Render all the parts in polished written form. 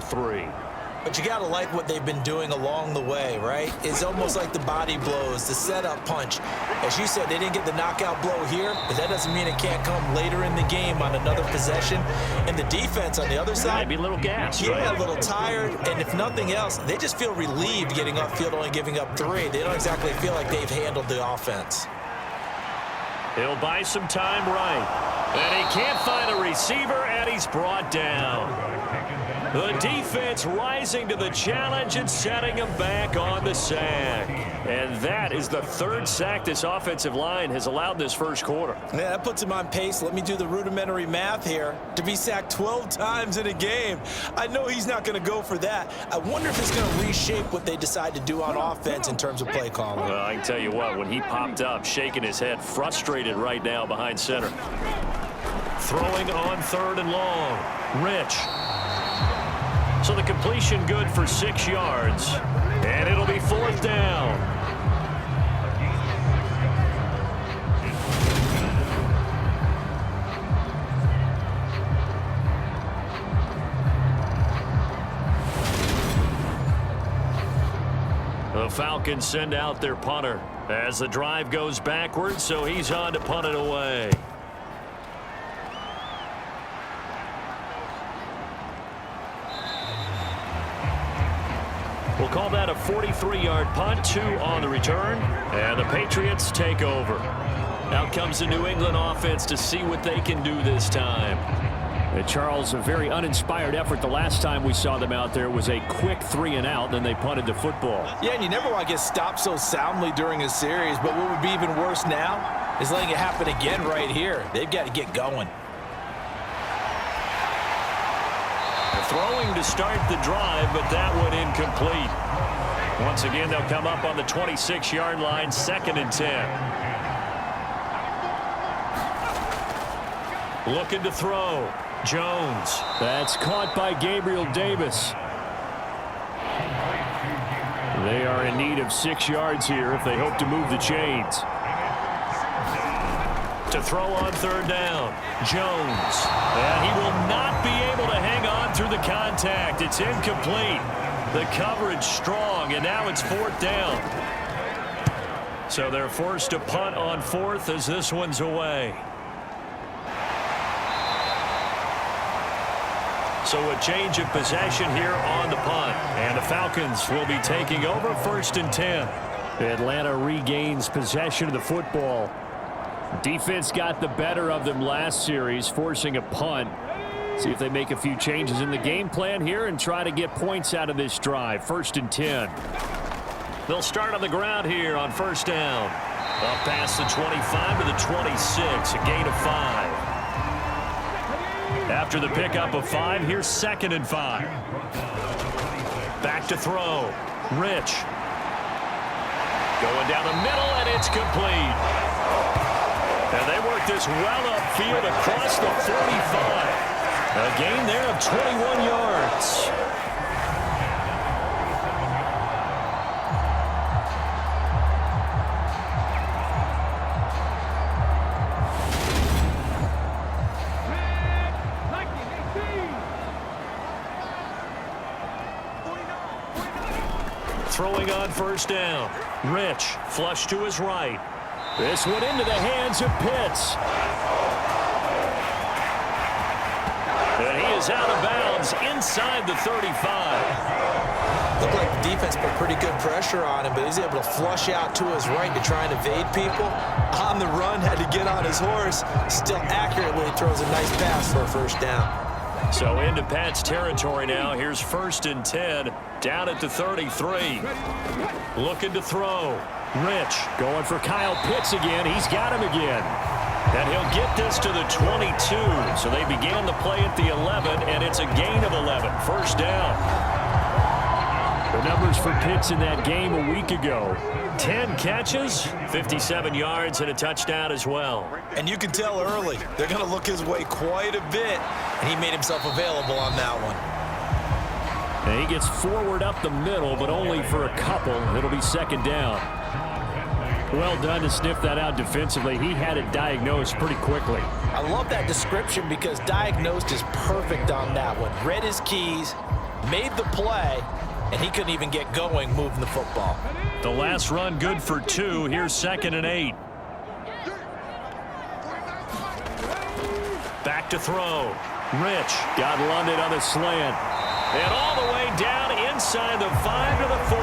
3. But you got to like what they've been doing along the way, right? It's almost like the body blows, the setup punch. As you said, they didn't get the knockout blow here, but that doesn't mean it can't come later in the game on another possession. And the defense on the other side, maybe a little gas, yeah, right? a little tired. And if nothing else, they just feel relieved getting upfield, only giving up 3. They don't exactly feel like they've handled the offense. He'll buy some time right. And he can't find a receiver, and he's brought down. The defense rising to the challenge and setting him back on the sack. And that is the 3rd sack this offensive line has allowed this first quarter. Yeah, that puts him on pace. Let me do the rudimentary math here. To be sacked 12 times in a game, I know he's not going to go for that. I wonder if it's going to reshape what they decide to do on offense in terms of play calling. Well, I can tell you what, when he popped up, shaking his head, frustrated right now behind center. Throwing on 3rd and long. Rich. So the completion good for 6 yards. And it'll be 4th down. The Falcons send out their punter as the drive goes backwards, so he's on to punt it away. We'll call that a 43-yard punt, 2 on the return, and the Patriots take over. Out comes the New England offense to see what they can do this time. Charles, a very uninspired effort. The last time we saw them out there was a quick 3-and-out, then they punted the football. Yeah, and you never want to get stopped so soundly during a series, but what would be even worse now is letting it happen again right here. They've got to get going. Throwing to start the drive, but that one incomplete. Once again, they'll come up on the 26-yard line, 2nd and 10. Looking to throw. Jones. That's caught by Gabriel Davis. They are in need of 6 yards here if they hope to move the chains. To throw on 3rd down. Jones. And he will not be able to hang on through the contact. It's incomplete. The coverage strong, and now it's 4th down. So they're forced to punt on 4th as this one's away. So a change of possession here on the punt. And the Falcons will be taking over 1st and 10. Atlanta regains possession of the football. Defense got the better of them last series, forcing a punt. See if they make a few changes in the game plan here and try to get points out of this drive. 1st and 10. They'll start on the ground here on 1st down. Up past the 25 to the 26, a gain of 5. After the pickup of 5, here's 2nd and 5. Back to throw. Rich. Going down the middle, and it's complete. And they work this well upfield across the 45. A gain there of 21 yards. Throwing on 1st down. Rich, flush to his right. This one into the hands of Pitts. And he is out of bounds inside the 35. Looked like the defense put pretty good pressure on him, but he's able to flush out to his right to try and evade people. On the run, had to get on his horse. Still accurately throws a nice pass for a 1st down. So into Pat's territory now. Here's 1st and 10. Down at the 33. Looking to throw. Rich. Going for Kyle Pitts again. He's got him again. And he'll get this to the 22. So they began the play at the 11, and it's a gain of 11. 1st down. The numbers for Pitts in that game a week ago. 10 catches, 57 yards, and a touchdown as well. And you can tell early, they're going to look his way quite a bit, and he made himself available on that one. And he gets forward up the middle, but only for a couple. It'll be 2nd down. Well done to sniff that out defensively. He had it diagnosed pretty quickly. I love that description because diagnosed is perfect on that one. Read his keys, made the play, and he couldn't even get going moving the football. The last run good for 2. Here's 2nd and 8. Back to throw. Rich got London on the slant. And all the way down inside the 5 to the 4.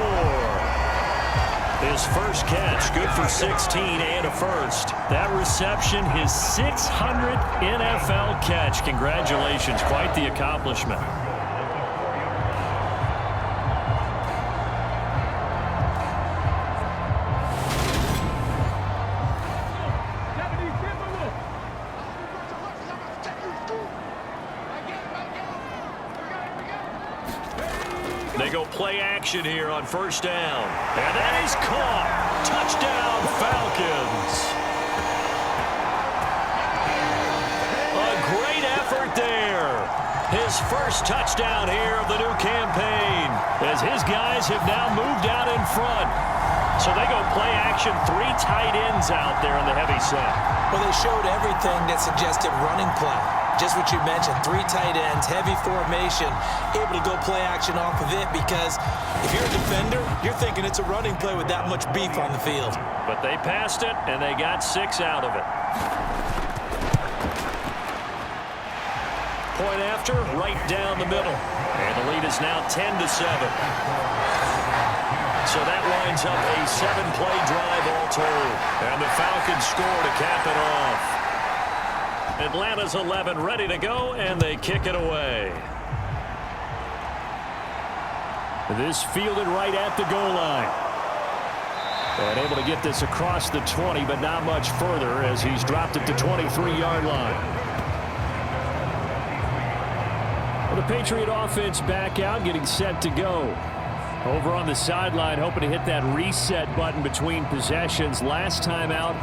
His first catch, good for 16 and a first. That reception, his 600th NFL catch. Congratulations, quite the accomplishment. They go play action here on first down. And that is caught. Touchdown, Falcons. A great effort there. His first touchdown here of the new campaign, as his guys have now moved out in front. So they go play action, 3 tight ends out there in the heavy set. Well, they showed everything that suggested running play. Just what you mentioned, 3 tight ends, heavy formation, able to go play action off of it, because if you're a defender, you're thinking it's a running play with that much beef on the field. But they passed it, and they got 6 out of it. Point after, right down the middle. And the lead is now 10-7. So that winds up a 7-play drive all told. And the Falcons score to cap it off. Atlanta's 11 ready to go, and they kick it away. This fielded right at the goal line. And able to get this across the 20, but not much further as he's dropped it to 23-yard line. Well, the Patriot offense back out, getting set to go. Over on the sideline, hoping to hit that reset button between possessions. Last time out,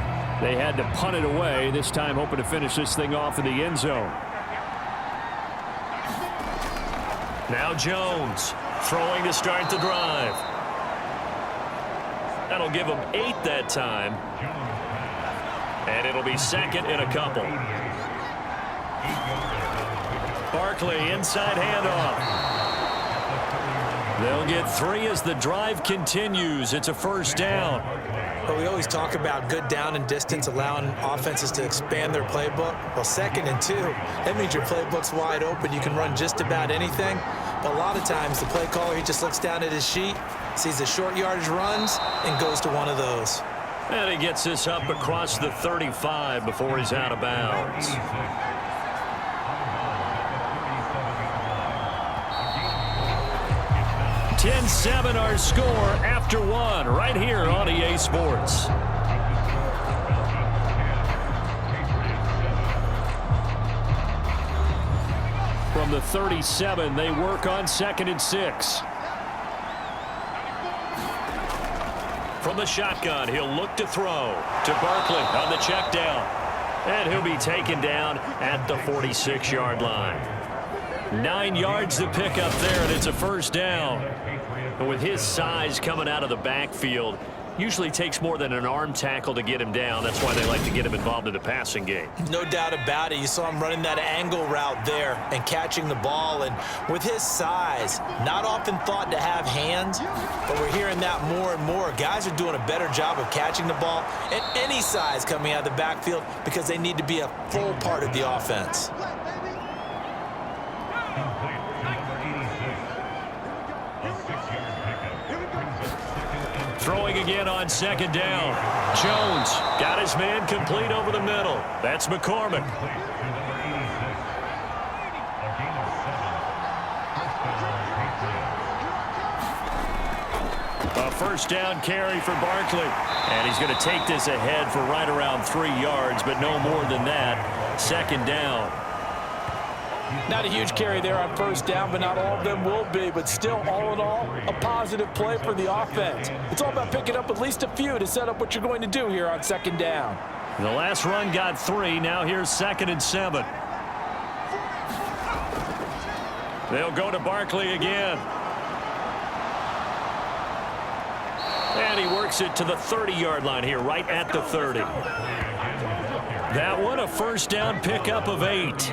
they had to punt it away. This time hoping to finish this thing off in the end zone. Now Jones throwing to start the drive. That'll give him 8 that time. And it'll be 2nd and a couple. Barkley inside handoff. They'll get 3 as the drive continues. It's a first down. But we always talk about good down and distance, allowing offenses to expand their playbook. Well, 2nd and 2, that means your playbook's wide open. You can run just about anything. But a lot of times, the play caller, he just looks down at his sheet, sees the short yardage runs, and goes to one of those. And he gets this up across the 35 before he's out of bounds. 10-7 our score after 1 right here on EA Sports. From the 37, they work on 2nd and 6. From the shotgun, he'll look to throw to Barkley on the check down. And he'll be taken down at the 46-yard line. 9 yards to pick up there, and it's a first down. And with his size coming out of the backfield, usually takes more than an arm tackle to get him down. That's why they like to get him involved in the passing game. No doubt about it. You saw him running that angle route there and catching the ball. And with his size, not often thought to have hands, but we're hearing that more and more. Guys are doing a better job of catching the ball at any size coming out of the backfield because they need to be a full part of the offense. Throwing again on 2nd down. Jones got his man complete over the middle. That's McCormick. A first down carry for Barkley. And he's going to take this ahead for right around 3 yards, but no more than that. 2nd down. Not a huge carry there on first down, but not all of them will be. But still, all in all, a positive play for the offense. It's all about picking up at least a few to set up what you're going to do here on 2nd down. The last run got 3. Now here's 2nd and 7. They'll go to Barkley again. And he works it to the 30-yard line here, right at the 30. That one, a first down pickup of 8.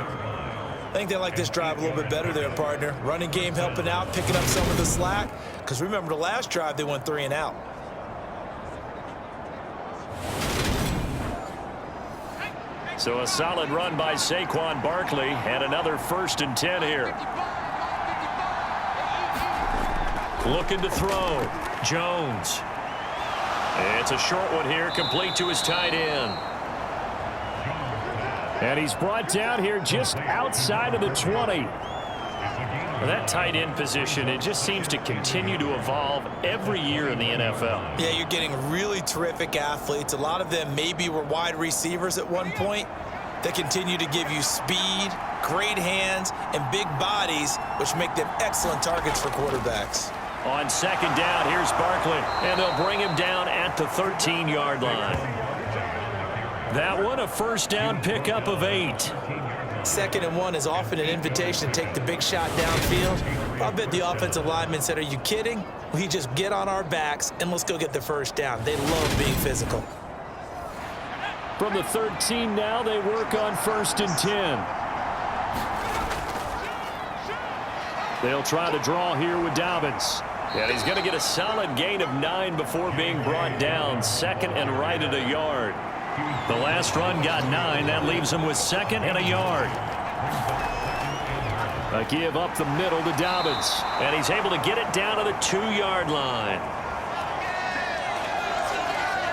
I think they like this drive a little bit better there, partner. Running game helping out, picking up some of the slack. Because remember, the last drive, they went 3 and out. So a solid run by Saquon Barkley, and another 1st and 10 here. Looking to throw. Jones. It's a short one here, complete to his tight end. And he's brought down here just outside of the 20. That tight end position, it just seems to continue to evolve every year in the NFL. Yeah, you're getting really terrific athletes. A lot of them maybe were wide receivers at one point. They continue to give you speed, great hands, and big bodies, which make them excellent targets for quarterbacks. On 2nd down, here's Barkley, and they'll bring him down at the 13-yard line. That one, a 1st down pickup of 8. 2nd and 1 is often an invitation to take the big shot downfield. I bet the offensive lineman said, are you kidding? We just get on our backs and let's go get the 1st down. They love being physical. From the 13 now, they work on 1st and 10. They'll try to draw here with Dobbins. And he's going to get a solid gain of 9 before being brought down. 2nd and right at a yard. The last run got 9. That leaves him with 2nd and a yard. A give up the middle to Dobbins. And he's able to get it down to the 2-yard line.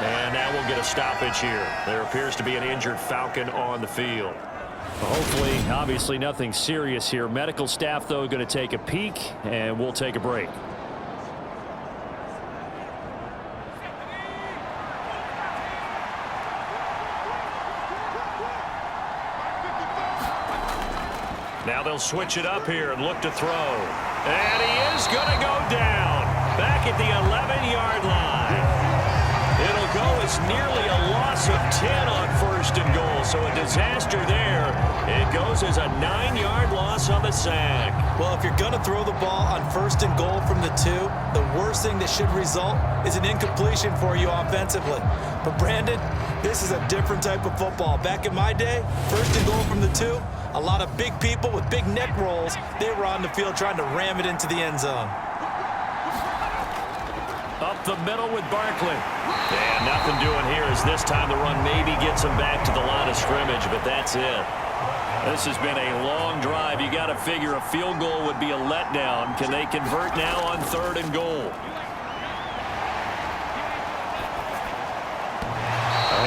And now we'll get a stoppage here. There appears to be an injured Falcon on the field. Hopefully, obviously nothing serious here. Medical staff, though, going to take a peek, and we'll take a break. Now they'll switch it up here and look to throw. And he is going to go down. Back at the 11-yard line. It'll go as nearly a loss of 10 on 1st and goal. So a disaster there. It goes as a 9-yard loss on the sack. Well, if you're going to throw the ball on 1st and goal from the 2, the worst thing that should result is an incompletion for you offensively. But, Brandon, this is a different type of football. Back in my day, 1st and goal from the 2, a lot of big people with big neck rolls, they were on the field trying to ram it into the end zone. Up the middle with Barkley. And nothing doing here as this time the run maybe gets him back to the line of scrimmage, but that's it. This has been a long drive. You got to figure a field goal would be a letdown. Can they convert now on 3rd and goal?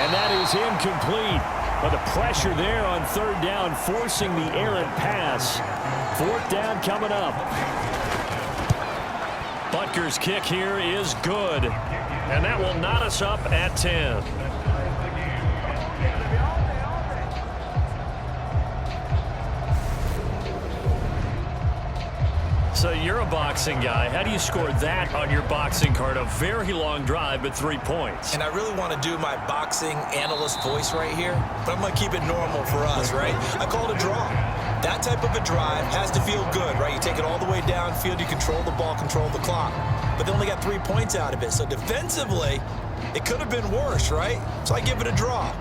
And that is incomplete. But the pressure there on 3rd down, forcing the errant pass. 4th down coming up. Butker's kick here is good. And that will knot us up at 10. So you're a boxing guy. How do you score that on your boxing card? A very long drive, but 3 points. And I really want to do my boxing analyst voice right here, but I'm going to keep it normal for us, right? I call it a draw. That type of a drive has to feel good, right? You take it all the way downfield, you control the ball, control the clock. But they only got 3 points out of it. So defensively, it could have been worse, right? So I give it a draw.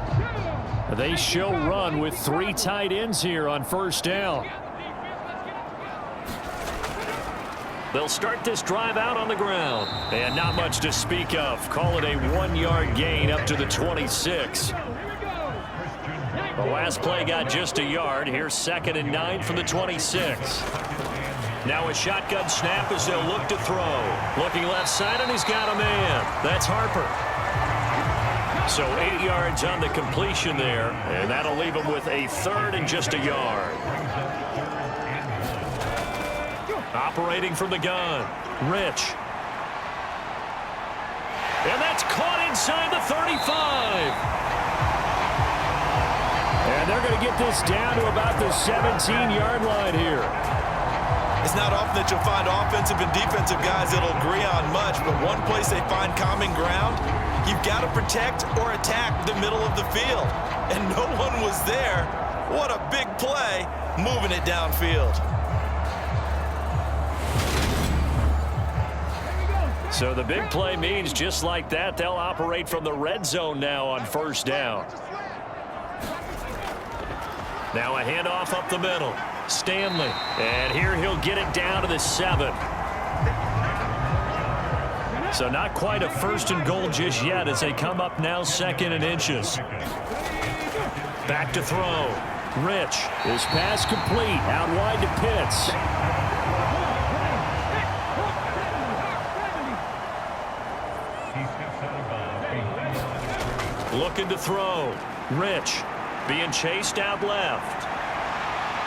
They show run with 3 tight ends here on 1st down. They'll start this drive out on the ground. And not much to speak of. Call it a 1-yard gain up to the 26. The last play got just a yard. Here's 2nd and 9 from the 26. Now a shotgun snap as they'll look to throw. Looking left side, and he's got a man. That's Harper. So 8 yards on the completion there, and that'll leave him with a 3rd and just a yard. Operating from the gun, Rich. And that's caught inside the 35. And they're going to get this down to about the 17-yard line here. It's not often that you'll find offensive and defensive guys that'll agree on much, but one place they find common ground, you've got to protect or attack the middle of the field. And no one was there. What a big play, moving it downfield. So the big play means just like that, they'll operate from the red zone now on 1st down. Now a handoff up the middle. Stanley. And here he'll get it down to the 7. So not quite a 1st and goal just yet as they come up now 2nd and inches. Back to throw. Rich. His pass complete. Out wide to Pitts. Looking to throw. Rich being chased out left.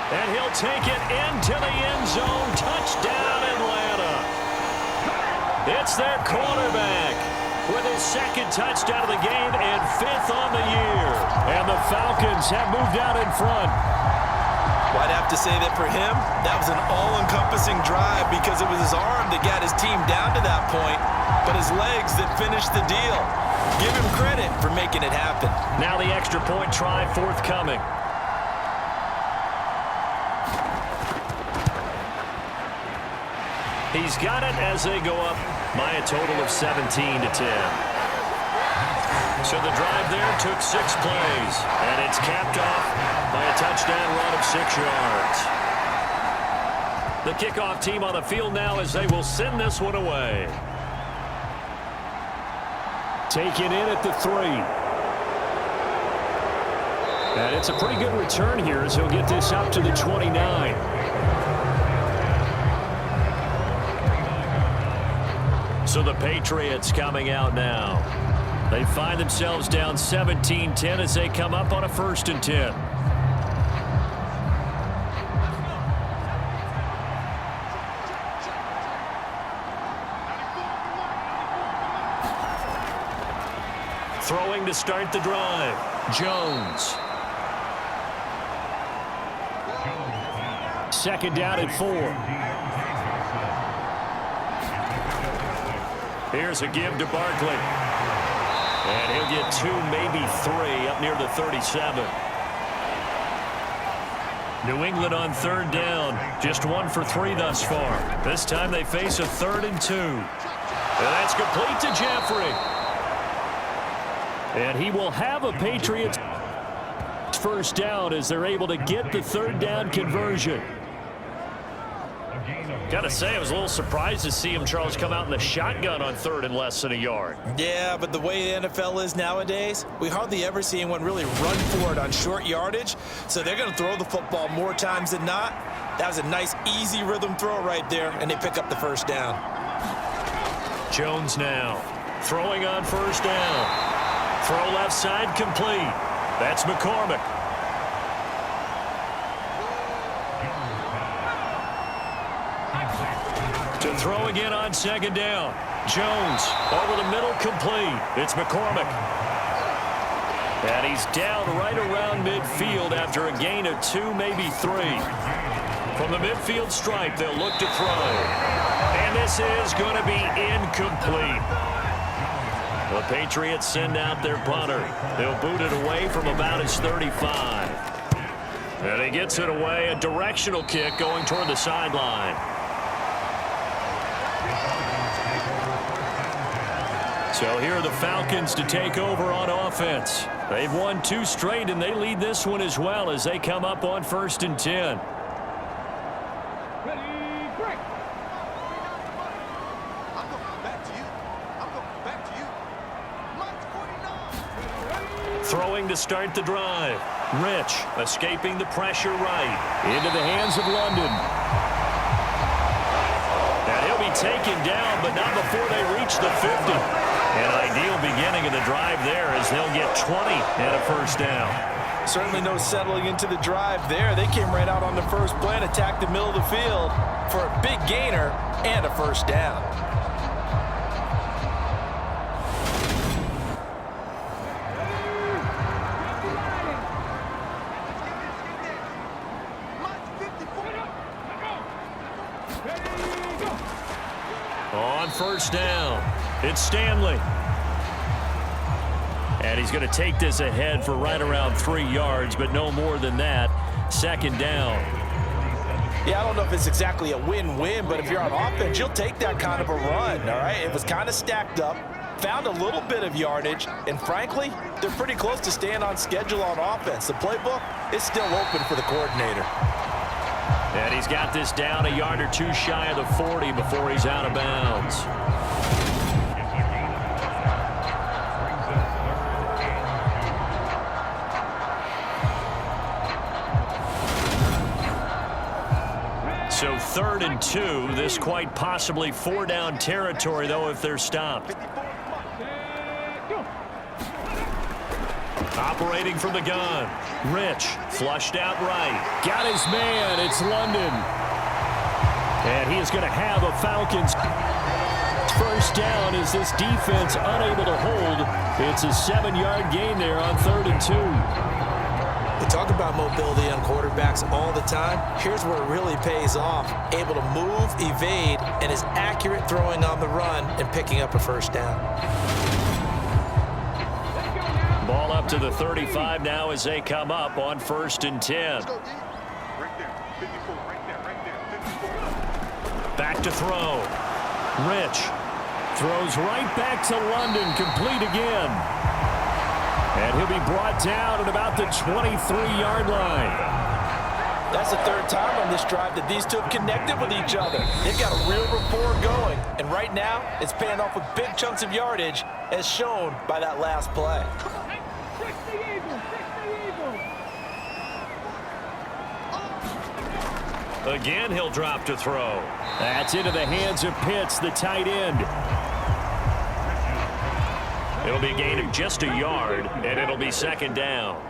And he'll take it into the end zone. Touchdown, Atlanta. It's their quarterback with his 2nd touchdown of the game and 5th on the year. And the Falcons have moved out in front. Well, I'd have to say that for him, that was an all-encompassing drive because it was his arm that got his team down to that point, but his legs that finished the deal. Give him credit for making it happen. Now the extra point try forthcoming. He's got it as they go up by a total of 17-10. So the drive there took 6 plays, and it's capped off by a touchdown run of 6 yards. The kickoff team on the field now as they will send this one away. Taken in at the 3. And it's a pretty good return here as he'll get this up to the 29. So the Patriots coming out now. They find themselves down 17-10 as they come up on a 1st and 10. Throwing to start the drive. Jones. 2nd down and 4. Here's a give to Barkley. And he'll get 2, maybe 3 up near the 37. New England on 3rd down. Just 1 for 3 thus far. This time they face a 3rd and 2. And that's complete to Jeffrey. And he will have a Patriots 1st down as they're able to get the 3rd down conversion. Got to say, I was a little surprised to see him, Charles, come out in the shotgun on 3rd and less than a yard. Yeah, but the way the NFL is nowadays, we hardly ever see anyone really run for it on short yardage. So they're going to throw the football more times than not. That was a nice, easy rhythm throw right there, and they pick up the 1st down. Jones now throwing on 1st down. Throw left side complete. That's McCormick. To throw again on 2nd down. Jones over the middle complete. It's McCormick. And he's down right around midfield after a gain of 2, maybe 3. From the midfield stripe, they'll look to throw. And this is going to be incomplete. The Patriots send out their punter. They'll boot it away from about his 35. And he gets it away, a directional kick going toward the sideline. So here are the Falcons to take over on offense. They've won 2 straight, and they lead this one as well as they come up on 1st and 10. Throwing to start the drive. Rich escaping the pressure right. Into the hands of London. And he'll be taken down, but not before they reach the 50. An ideal beginning of the drive there as they'll get 20 and a 1st down. Certainly no settling into the drive there. They came right out on the first play and attacked the middle of the field for a big gainer and a 1st down. On 1st down, it's Stanley. And he's going to take this ahead for right around 3 yards, but no more than that. 2nd down. Yeah, I don't know if it's exactly a win-win, but if you're on offense, you'll take that kind of a run, all right? It was kind of stacked up, found a little bit of yardage, and frankly, they're pretty close to staying on schedule on offense. The playbook is still open for the coordinator. And he's got this down a yard or two shy of the 40 before he's out of bounds. So 3rd and 2. This quite possibly 4-down territory, though, if they're stopped. Operating from the gun. Rich, flushed out right. Got his man. It's London. And he is going to have a Falcons first down as this defense unable to hold. It's a 7-yard gain there on 3rd and 2. We talk about mobility on quarterbacks all the time. Here's where it really pays off. Able to move, evade, and is accurate throwing on the run and picking up a first down. Ball up to the 35 now as they come up on 1st and 10. Back to throw. Rich throws right back to London, complete again. And he'll be brought down at about the 23-yard line. That's the 3rd time on this drive that these two have connected with each other. They've got a real rapport going, and right now it's paying off with big chunks of yardage as shown by that last play. Again, he'll drop to throw. That's into the hands of Pitts, the tight end. It'll be a gain of just a yard, and it'll be 2nd down.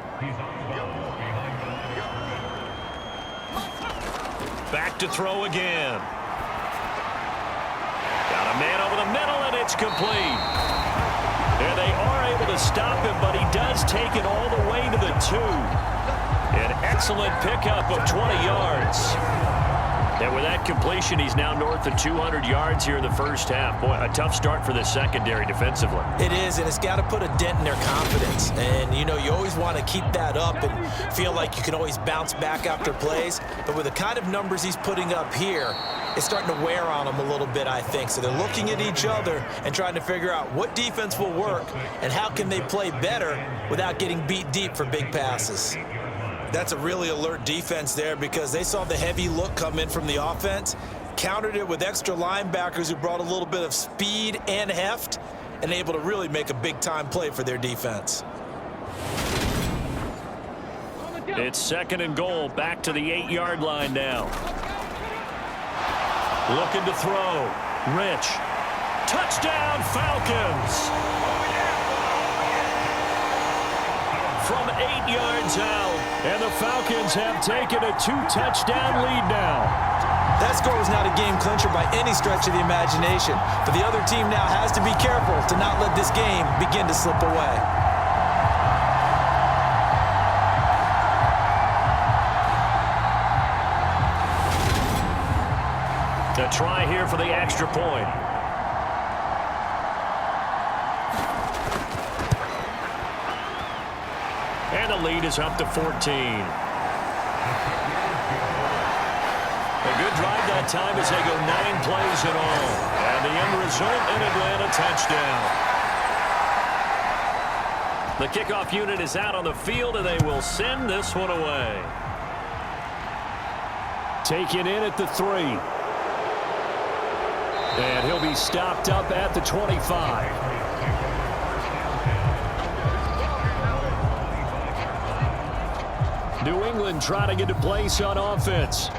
Back to throw again. Got a man over the middle, and it's complete. And they are able to stop him, but he does take it all the way to the 2. An excellent pickup of 20 yards. And with that completion, he's now north of 200 yards here in the first half. Boy, a tough start for the secondary defensively. It is, and it's got to put a dent in their confidence. And, you know, you always want to keep that up and feel like you can always bounce back after plays. But with the kind of numbers he's putting up here, it's starting to wear on them a little bit, I think. So they're looking at each other and trying to figure out what defense will work and how can they play better without getting beat deep for big passes. That's a really alert defense there because they saw the heavy look come in from the offense, countered it with extra linebackers who brought a little bit of speed and heft, and able to really make a big-time play for their defense. It's 2nd and goal, back to the 8-yard line now. Looking to throw. Rich. Touchdown, Falcons! From 8 yards out, and the Falcons have taken a 2-touchdown lead now. That score was not a game clincher by any stretch of the imagination, but the other team now has to be careful to not let this game begin to slip away. A try here for the extra point. And the lead is up to 14. A good drive that time as they go 9 plays in all. And the end result, an Atlanta touchdown. The kickoff unit is out on the field, and they will send this one away. Taken in at the 3. And he'll be stopped up at the 25. New England trying to get a place on offense.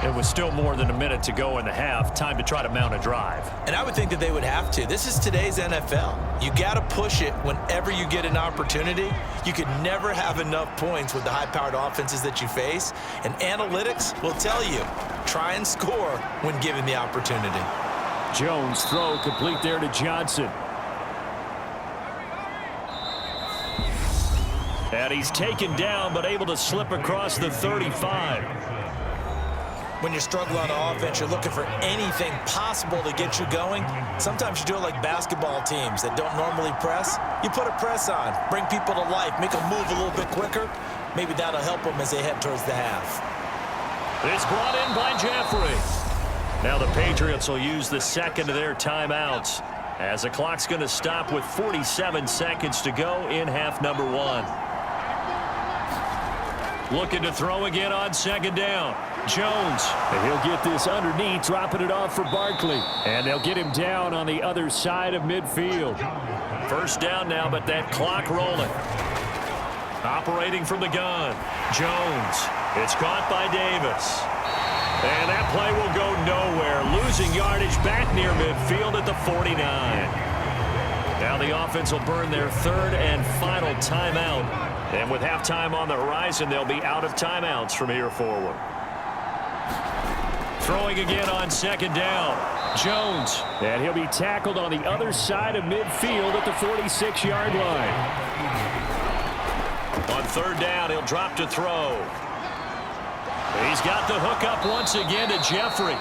It was still more than a minute to go in the half. Time to try to mount a drive. And I would think that they would have to. This is today's NFL. You got to push it whenever you get an opportunity. You could never have enough points with the high-powered offenses that you face. And analytics will tell you, try and score when given the opportunity. Jones throw complete there to Johnson. And he's taken down, but able to slip across the 35. When you're struggling on offense, you're looking for anything possible to get you going. Sometimes you do it like basketball teams that don't normally press. You put a press on, bring people to life, make them move a little bit quicker. Maybe that'll help them as they head towards the half. It's brought in by Jeffrey. Now the Patriots will use the second of their timeouts as the clock's going to stop with 47 seconds to go in half number 1. Looking to throw again on 2nd down. Jones. And he'll get this underneath, dropping it off for Barkley. And they'll get him down on the other side of midfield. First down now, but that clock rolling. Operating from the gun. Jones. It's caught by Davis. And that play will go nowhere. Losing yardage back near midfield at the 49. Now the offense will burn their third and final timeout. And with halftime on the horizon, they'll be out of timeouts from here forward. Throwing again on second down. Jones. And he'll be tackled on the other side of midfield at the 46-yard line. On third down, he'll drop to throw. He's got the hook up once again to Jeffrey.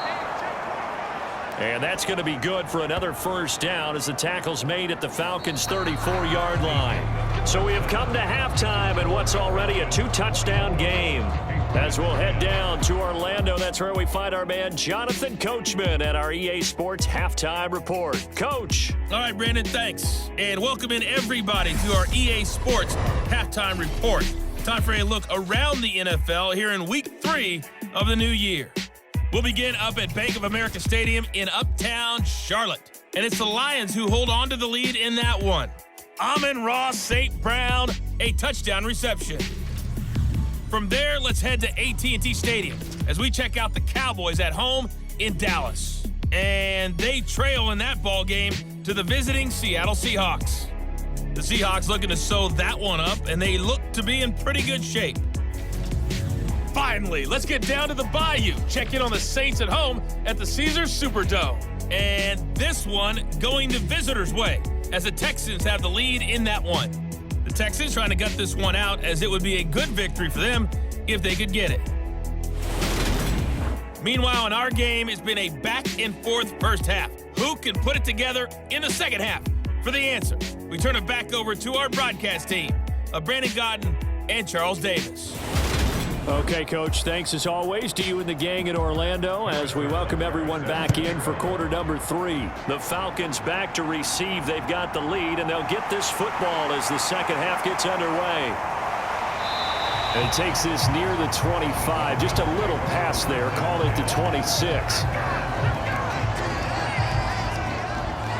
And that's going to be good for another first down as the tackle's made at the Falcons' 34-yard line. So we have come to halftime in what's already a two-touchdown game. As we'll head down to Orlando, that's where we find our man Jonathan Coachman at our EA Sports Halftime Report. Coach. All right, Brandon, thanks. And welcome in everybody to our EA Sports Halftime Report. Time for a look around the NFL here in Week 3 of the new year. We'll begin up at Bank of America Stadium in Uptown Charlotte. And it's the Lions who hold on to the lead in that one. Amon-Ra St. Brown, a touchdown reception. From there, let's head to AT&T Stadium as we check out the Cowboys at home in Dallas. And they trail in that ball game to the visiting Seattle Seahawks. The Seahawks looking to sew that one up, and they look to be in pretty good shape. Finally, let's get down to the Bayou. Check in on the Saints at home at the Caesars Superdome. And this one going the visitors' way as the Texans have the lead in that one. The Texans trying to gut this one out as it would be a good victory for them if they could get it. Meanwhile, in our game, it's been a back-and-forth first half. Who can put it together in the second half? For the answer, we turn it back over to our broadcast team of Brandon Godden and Charles Davis. Okay, Coach, thanks as always to you and the gang in Orlando as we welcome everyone back in for quarter number 3. The Falcons back to receive. They've got the lead, and they'll get this football as the second half gets underway. And he takes this near the 25, just a little past there, call it the 26.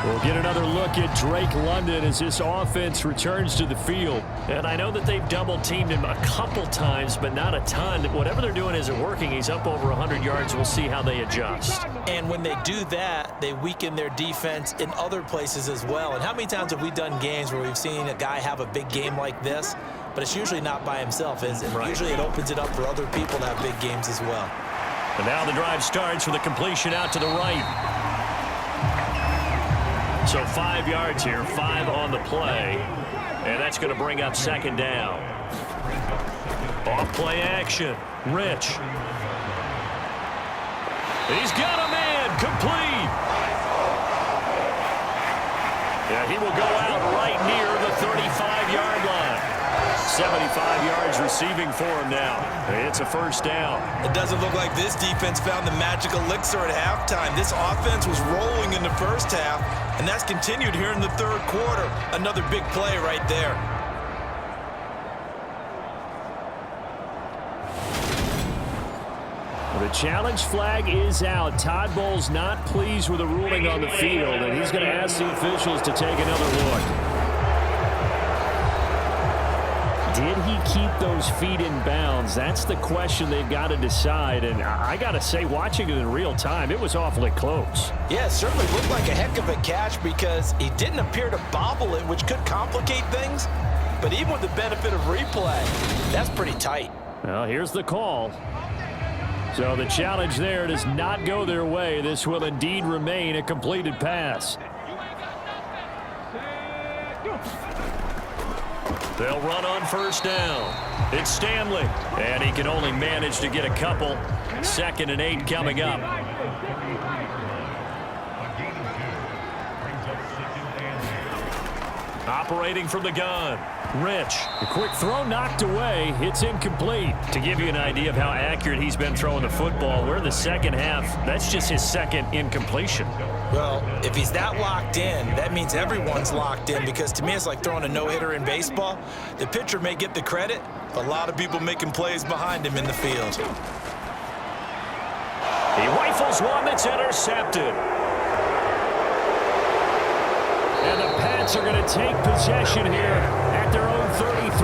We'll get another look at Drake London as this offense returns to the field. And I know that they've double-teamed him a couple times, but not a ton. Whatever they're doing isn't working. He's up over 100 yards. We'll see how they adjust. And when they do that, they weaken their defense in other places as well. And how many times have we done games where we've seen a guy have a big game like this, but it's usually not by himself, is it? Right. Usually it opens it up for other people to have big games as well. And now the drive starts with a completion out to the right. So 5 yards here, 5 on the play, and that's going to bring up second down. Off play action, Rich. He's got a man, complete. Yeah, he will go out right near the 35-yard line. 75 yards receiving for him now. It's a first down. It doesn't look like this defense found the magical elixir at halftime. This offense was rolling in the first half, and that's continued here in the third quarter. Another big play right there. The challenge flag is out. Todd Bowles not pleased with the ruling on the field, and he's going to ask the officials to take another look. Did he keep those feet in bounds? That's the question they've got to decide. And I got to say, watching it in real time, it was awfully close. Yeah, it certainly looked like a heck of a catch because he didn't appear to bobble it, which could complicate things. But even with the benefit of replay, that's pretty tight. Well, here's the call. So the challenge there does not go their way. This will indeed remain a completed pass. They'll run on first down. It's Stanley, and he can only manage to get a couple. 2nd and 8 coming up. Operating from the gun, Rich. The quick throw knocked away. It's incomplete. To give you an idea of how accurate he's been throwing the football, we're in the second half. That's just his second incompletion. Well, if he's that locked in, that means everyone's locked in because to me it's like throwing a no-hitter in baseball. The pitcher may get the credit, but a lot of people making plays behind him in the field. He rifles one that's intercepted. And the Pats are going to take possession here at their own 33.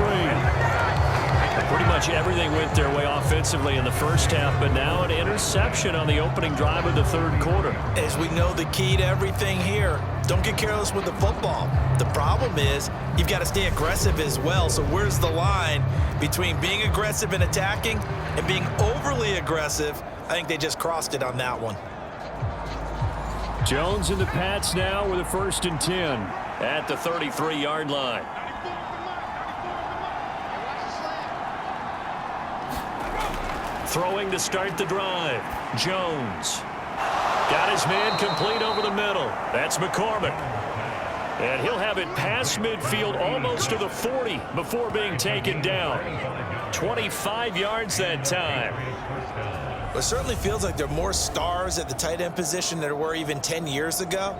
Pretty much everything went their way offensively in the first half, but now an interception on the opening drive of the third quarter. As we know, the key to everything here, don't get careless with the football. The problem is you've got to stay aggressive as well. So where's the line between being aggressive and attacking and being overly aggressive? I think they just crossed it on that one. Jones and the Pats now with a 1st and 10 at the 33-yard line. Throwing to start the drive. Jones. Got his man complete over the middle. That's McCormick. And he'll have it past midfield almost to the 40 before being taken down. 25 yards that time. Well, it certainly feels like there are more stars at the tight end position than there were even 10 years ago.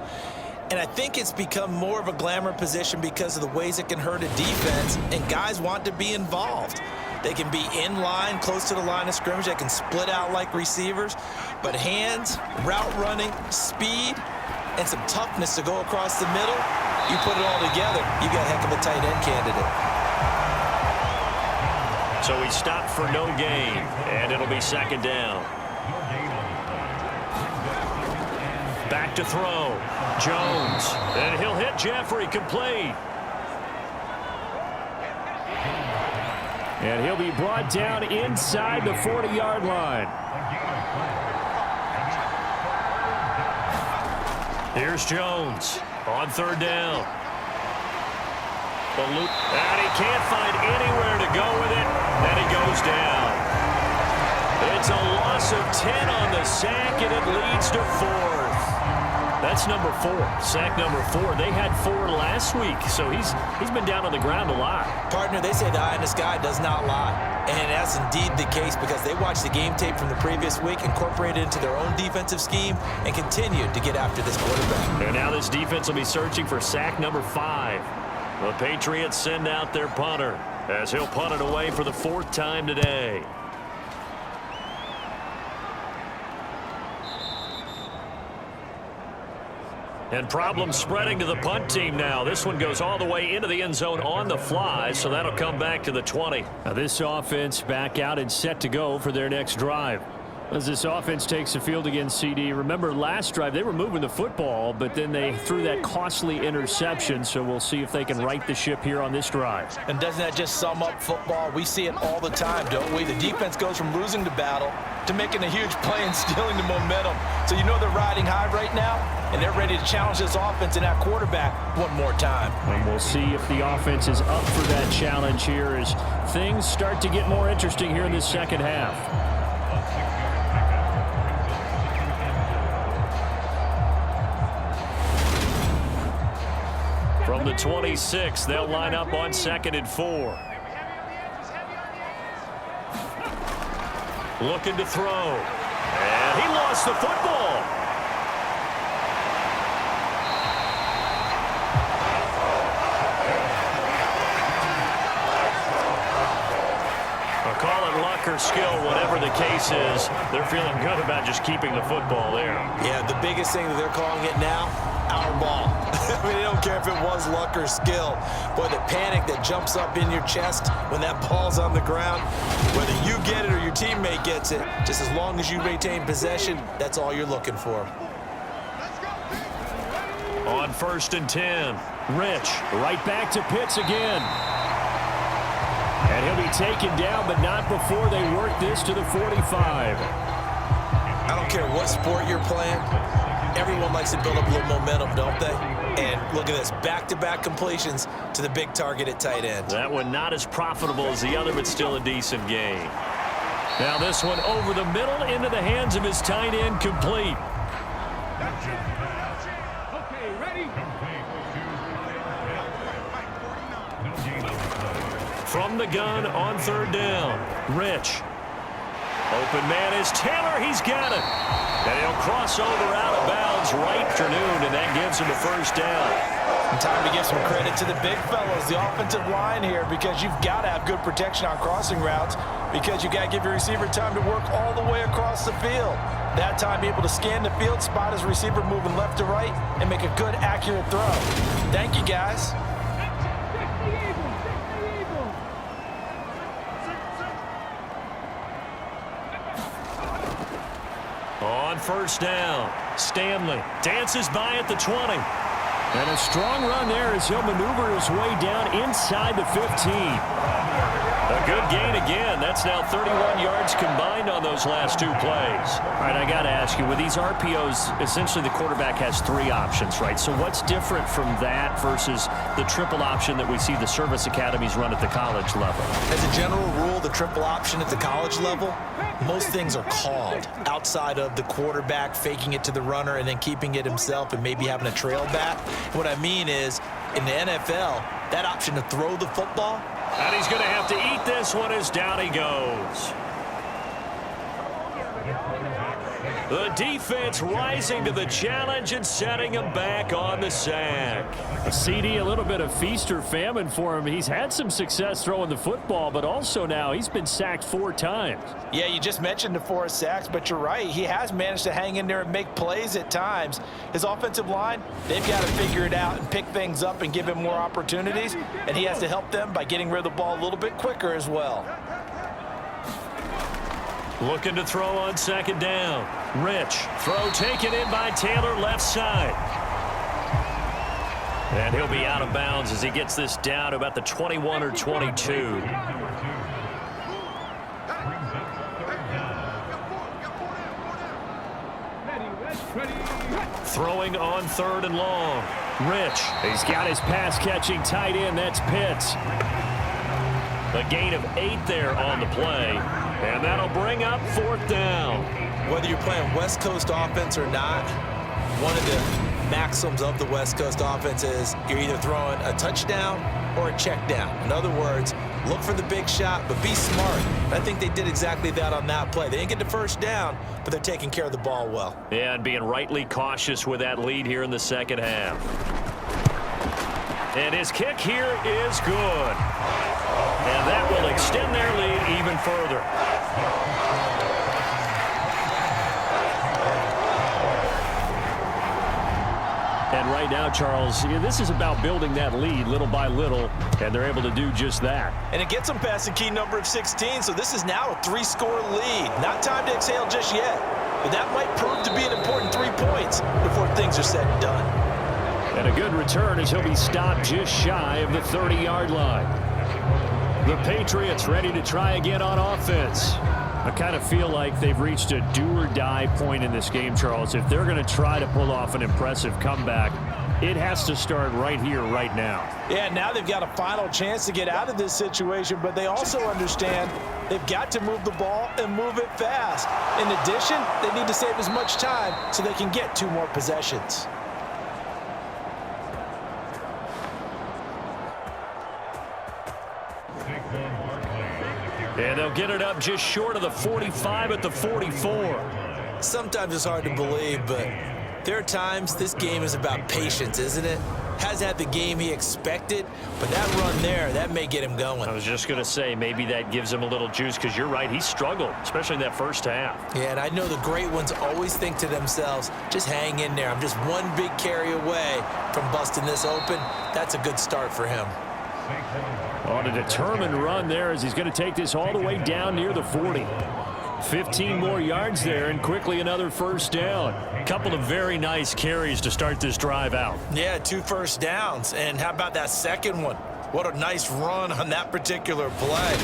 And I think it's become more of a glamour position because of the ways it can hurt a defense, and guys want to be involved. They can be in line, close to the line of scrimmage. They can split out like receivers. But hands, route running, speed, and some toughness to go across the middle, you put it all together, you got a heck of a tight end candidate. So he stopped for no gain, and it'll be 2nd down. Back to throw. Jones. And he'll hit Jeffrey complete. And he'll be brought down inside the 40-yard line. Here's Jones on 3rd down. And he can't find anywhere to go with it. And he goes down. It's a loss of 10 on the sack, and it leads to 4th. That's number 4. Sack number 4. They had 4 last week, so he's been down on the ground a lot. Partner, they say the eye in the sky does not lie. And that's indeed the case because they watched the game tape from the previous week, incorporated it into their own defensive scheme, and continued to get after this quarterback. And now this defense will be searching for sack number 5. The Patriots send out their punter as he'll punt it away for the 4th time today. And problems spreading to the punt team now. This one goes all the way into the end zone on the fly, so that'll come back to the 20. Now this offense back out and set to go for their next drive. As this offense takes the field against CD, remember last drive they were moving the football, but then they threw that costly interception, so we'll see if they can right the ship here on this drive. And doesn't that just sum up football? We see it all the time, don't we? The defense goes from losing the battle to making a huge play and stealing the momentum. So you know they're riding high right now, and they're ready to challenge this offense and that quarterback one more time. And we'll see if the offense is up for that challenge here as things start to get more interesting here in this second half. From the 26, they'll line up on 2nd and 4. Looking to throw. And he lost the football. Call it luck or skill, whatever the case is. They're feeling good about just keeping the football there. Yeah, the biggest thing that they're calling it now, our ball. I mean, they don't care if it was luck or skill. Boy, the panic that jumps up in your chest when that ball's on the ground, whether you get it or your teammate gets it, just as long as you retain possession, that's all you're looking for. On 1st and 10, Rich right back to Pitts again. And he'll be taken down, but not before they work this to the 45. I don't care what sport you're playing. Everyone likes to build up a little momentum, don't they? And look at this, back-to-back completions to the big target at tight end. That one not as profitable as the other, but still a decent gain. Now this one over the middle into the hands of his tight end, complete. Okay, ready? From the gun on 3rd down, Rich. Open man is Taylor. He's got it. And he'll cross over out of bounds right afternoon, and that gives him a 1st down. And time to give some credit to the big fellows, the offensive line here, because you've got to have good protection on crossing routes because you got to give your receiver time to work all the way across the field. That time able to scan the field, spot his receiver moving left to right, and make a good, accurate throw. Thank you, guys. On first down, Stanley dances by at the 20. And a strong run there as he'll maneuver his way down inside the 15. A good gain again. That's now 31 yards combined on those last two plays. All right, I got to ask you, with these RPOs, essentially the quarterback has three options, right? So what's different from that versus the triple option that we see the service academies run at the college level? As a general rule, the triple option at the college level, most things are called outside of the quarterback faking it to the runner and then keeping it himself and maybe having a trail back. What I mean is, in the NFL, that option to throw the football, and he's going to have to eat this one as down he goes. The defense rising to the challenge and setting him back on the sack. A CD, a little bit of feast or famine for him. He's had some success throwing the football, but also now he's been sacked 4 times. Yeah, you just mentioned the 4 sacks, but you're right. He has managed to hang in there and make plays at times. His offensive line, they've got to figure it out and pick things up and give him more opportunities, and he has to help them by getting rid of the ball a little bit quicker as well. Looking to throw on second down. Rich. Throw taken in by Taylor left side. And he'll be out of bounds as he gets this down to about the 21 or 22. Throwing on third and long. Rich. He's got his pass-catching tight end. That's Pitts. A gain of 8 there on the play. And that'll bring up fourth down. Whether you're playing West Coast offense or not, one of the maxims of the West Coast offense is you're either throwing a touchdown or a check down. In other words, look for the big shot, but be smart. And I think they did exactly that on that play. They didn't get the first down, but they're taking care of the ball well. Yeah, and being rightly cautious with that lead here in the second half. And his kick here is good. And that will extend their lead even further. And right now, Charles, this is about building that lead little by little, and they're able to do just that. And it gets them past the key number of 16, so this is now a 3-score lead. Not time to exhale just yet, but that might prove to be an important 3 points before things are said and done. And a good return as he'll be stopped just shy of the 30-yard line. The Patriots ready to try again on offense. I kind of feel like they've reached a do-or-die point in this game, Charles. If they're going to try to pull off an impressive comeback, it has to start right here, right now. Yeah, now they've got a final chance to get out of this situation, but they also understand they've got to move the ball and move it fast. In addition, they need to save as much time so they can get 2 more possessions. And they'll get it up just short of the 45 at the 44. Sometimes it's hard to believe, but there are times this game is about patience, isn't it? Hasn't had the game he expected, but that run there, that may get him going. I was just going to say, maybe that gives him a little juice, because you're right, he struggled, especially in that first half. Yeah, and I know the great ones always think to themselves, just hang in there. I'm just one big carry away from busting this open. That's a good start for him. On a determined run there as he's going to take this all the way down near the 40. 15 more yards there, and quickly another first down. A couple of very nice carries to start this drive out. Yeah, 2 first downs. And how about that second one? What a nice run on that particular play.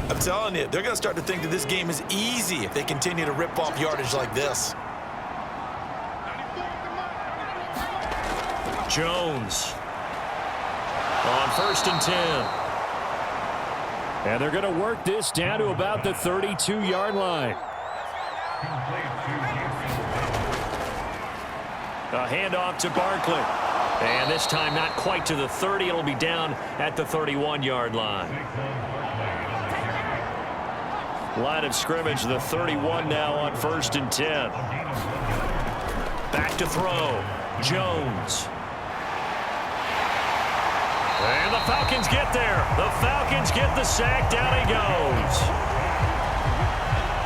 I'm telling you, they're going to start to think that this game is easy if they continue to rip off yardage like this. Jones on first and 10. And they're going to work this down to about the 32-yard line. A handoff to Barkley. And this time not quite to the 30. It'll be down at the 31-yard line. Line of scrimmage, the 31 now on first and 10. Back to throw. Jones. And the Falcons get there. The Falcons get the sack. Down he goes.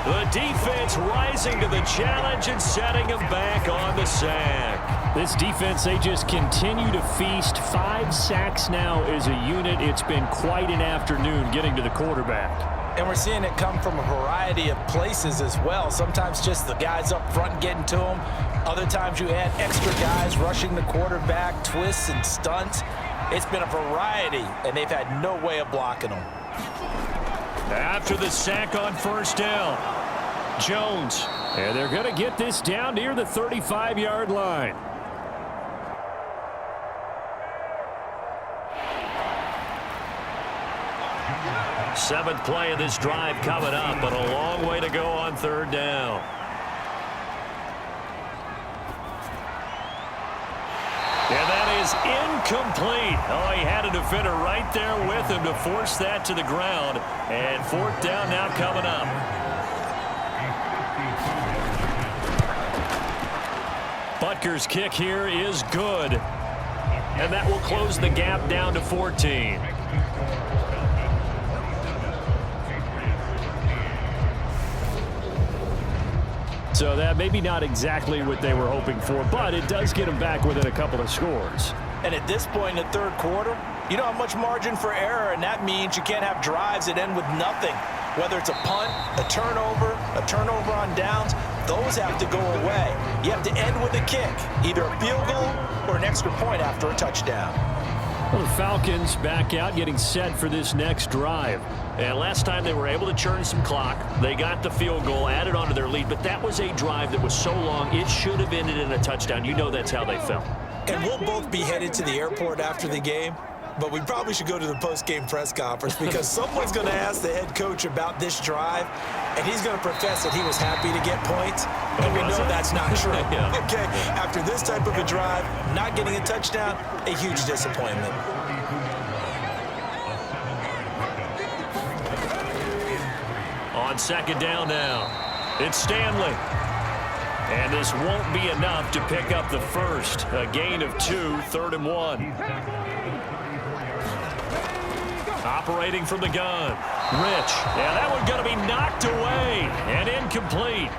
The defense rising to the challenge and setting him back on the sack. This defense, they just continue to feast. 5 sacks now as a unit. It's been quite an afternoon getting to the quarterback. And we're seeing it come from a variety of places as well. Sometimes just the guys up front getting to him. Other times you add extra guys rushing the quarterback, twists and stunts. It's been a variety, and they've had no way of blocking them. After the sack on first down, Jones. And they're going to get this down near the 35-yard line. Seventh play of this drive coming up, but a long way to go on third down. And that is incomplete. Oh, he had a defender right there with him to force that to the ground. And fourth down now coming up. Butker's kick here is good. And that will close the gap down to 14. So that maybe not exactly what they were hoping for, but it does get them back within a couple of scores. And at this point in the third quarter, you don't have much margin for error, and that means you can't have drives that end with nothing. Whether it's a punt, a turnover on downs, those have to go away. You have to end with a kick, either a field goal or an extra point after a touchdown. Well, the Falcons back out, getting set for this next drive. And last time they were able to churn some clock. They got the field goal, added on to their lead, but that was a drive that was so long, it should have ended in a touchdown. You know that's how they felt. And we'll both be headed to the airport after the game, but we probably should go to the post-game press conference because someone's going to ask the head coach about this drive, and he's going to profess that he was happy to get points, and we know that's not true. Yeah. Okay, after this type of a drive, not getting a touchdown, a huge disappointment. On second down now, it's Stanley. And this won't be enough to pick up the first. A gain of 2, 3rd and 1. Operating from the gun. Rich. Yeah, that one's going to be knocked away and incomplete.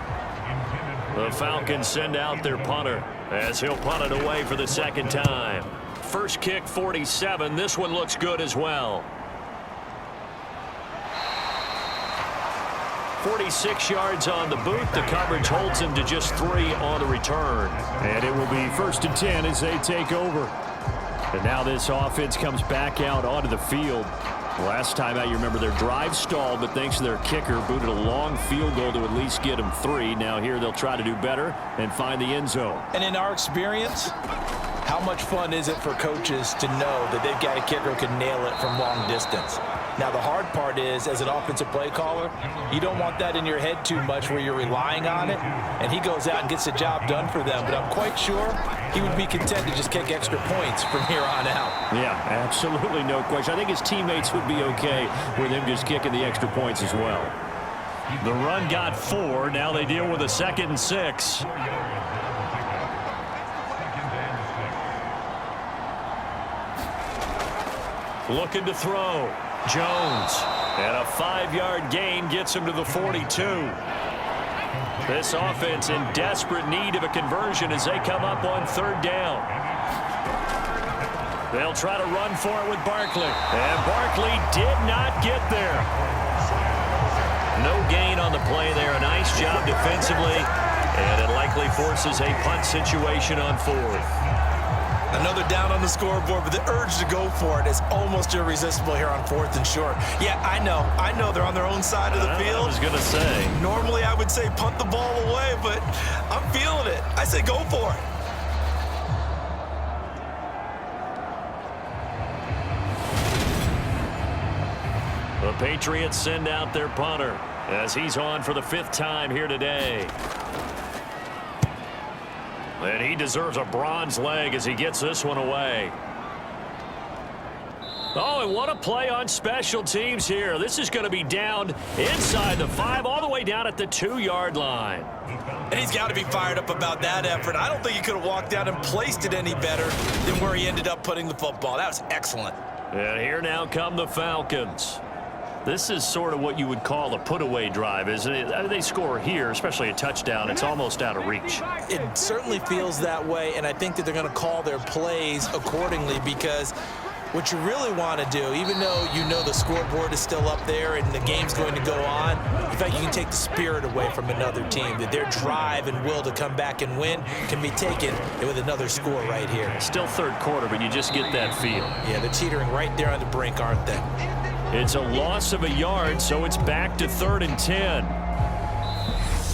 The Falcons send out their punter as he'll punt it away for the second time. First kick, 47. This one looks good as well. 46 yards on the boot. The coverage holds him to just 3 on the return. And it will be 1st and 10 as they take over. And now this offense comes back out onto the field. Last time out, you remember their drive stalled, but thanks to their kicker, booted a long field goal to at least get them 3. Now here they'll try to do better and find the end zone. And in our experience, how much fun is it for coaches to know that they've got a kicker who can nail it from long distance? Now, the hard part is, as an offensive play caller, you don't want that in your head too much where you're relying on it, and he goes out and gets the job done for them. But I'm quite sure he would be content to just kick extra points from here on out. Yeah, absolutely no question. I think his teammates would be okay with him just kicking the extra points as well. The run got 4. Now they deal with a 2nd and 6. Looking to throw. Jones. And a 5-yard gain gets him to the 42. This offense in desperate need of a conversion as they come up on 3rd down. They'll try to run for it with Barkley. And Barkley did not get there. No gain on the play there. A nice job defensively. And it likely forces a punt situation on 4th. Another down on the scoreboard, but the urge to go for it is almost irresistible here on 4th and short. Yeah, I know they're on their own side of the field. I was going to say. Normally I would say punt the ball away, but I'm feeling it. I say go for it. The Patriots send out their punter as he's on for the 5th time here today. And he deserves a bronze leg as he gets this one away. Oh, and what a play on special teams here. This is going to be down inside the 5, all the way down at the 2-yard line. And he's got to be fired up about that effort. I don't think he could have walked out and placed it any better than where he ended up putting the football. That was excellent. And here now come the Falcons. This is sort of what you would call a put-away drive, isn't it? I mean, they score here, especially a touchdown. It's almost out of reach. It certainly feels that way, and I think that they're going to call their plays accordingly, because what you really want to do, even though you know the scoreboard is still up there and the game's going to go on, in fact, you can take the spirit away from another team, that their drive and will to come back and win can be taken with another score right here. Still third quarter, but you just get that feel. Yeah, they're teetering right there on the brink, aren't they? It's a loss of a yard, so it's back to 3rd and 10.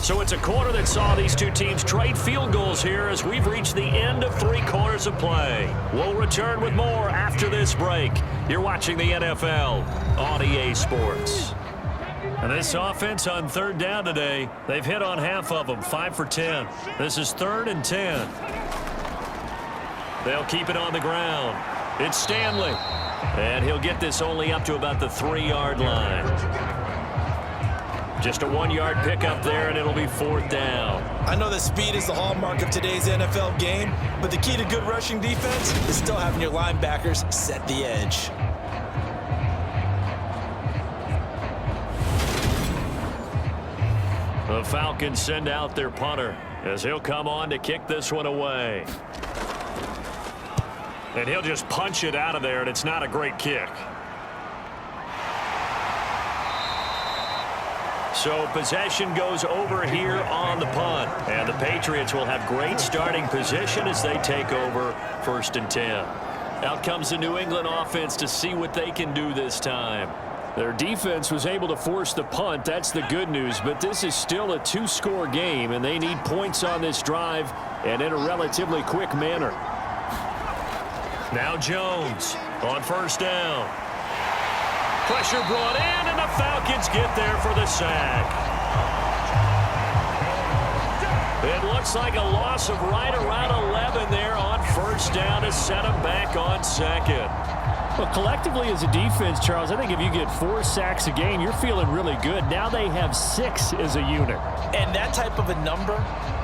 So it's a quarter that saw these two teams trade field goals here as we've reached the end of 3 quarters of play. We'll return with more after this break. You're watching the NFL on EA Sports. And this offense on 3rd down today, they've hit on half of them, 5 for 10. This is 3rd and 10. They'll keep it on the ground. It's Stanley. And he'll get this only up to about the 3-yard line. Just a 1-yard pickup there, and it'll be 4th down. I know that speed is the hallmark of today's NFL game, but the key to good rushing defense is still having your linebackers set the edge. The Falcons send out their punter as he'll come on to kick this one away. And he'll just punch it out of there, and it's not a great kick. So possession goes over here on the punt. And the Patriots will have great starting position as they take over 1st and 10. Out comes the New England offense to see what they can do this time. Their defense was able to force the punt. That's the good news. But this is still a 2-score game, and they need points on this drive and in a relatively quick manner. Now Jones on 1st down. Pressure brought in, and the Falcons get there for the sack. It looks like a loss of right around 11 there on 1st down to set them back on 2nd. Well, collectively as a defense, Charles, I think if you get 4 sacks a game, you're feeling really good. Now they have 6 as a unit. And that type of a number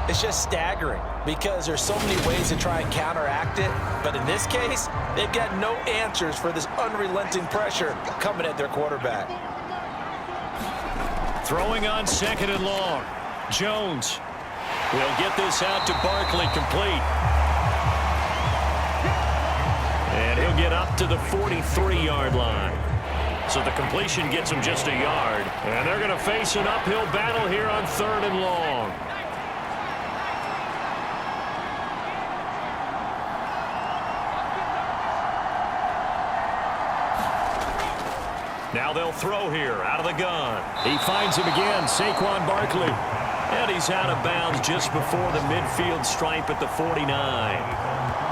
is just staggering because there's so many ways to try and counteract it. But in this case, they've got no answers for this unrelenting pressure coming at their quarterback. Throwing on 2nd and long. Jones will get this out to Barkley, complete. And he'll get up to the 43-yard line. So the completion gets him just a yard. And they're going to face an uphill battle here on 3rd and long. Now they'll throw here out of the gun. He finds him again, Saquon Barkley. And he's out of bounds just before the midfield stripe at the 49.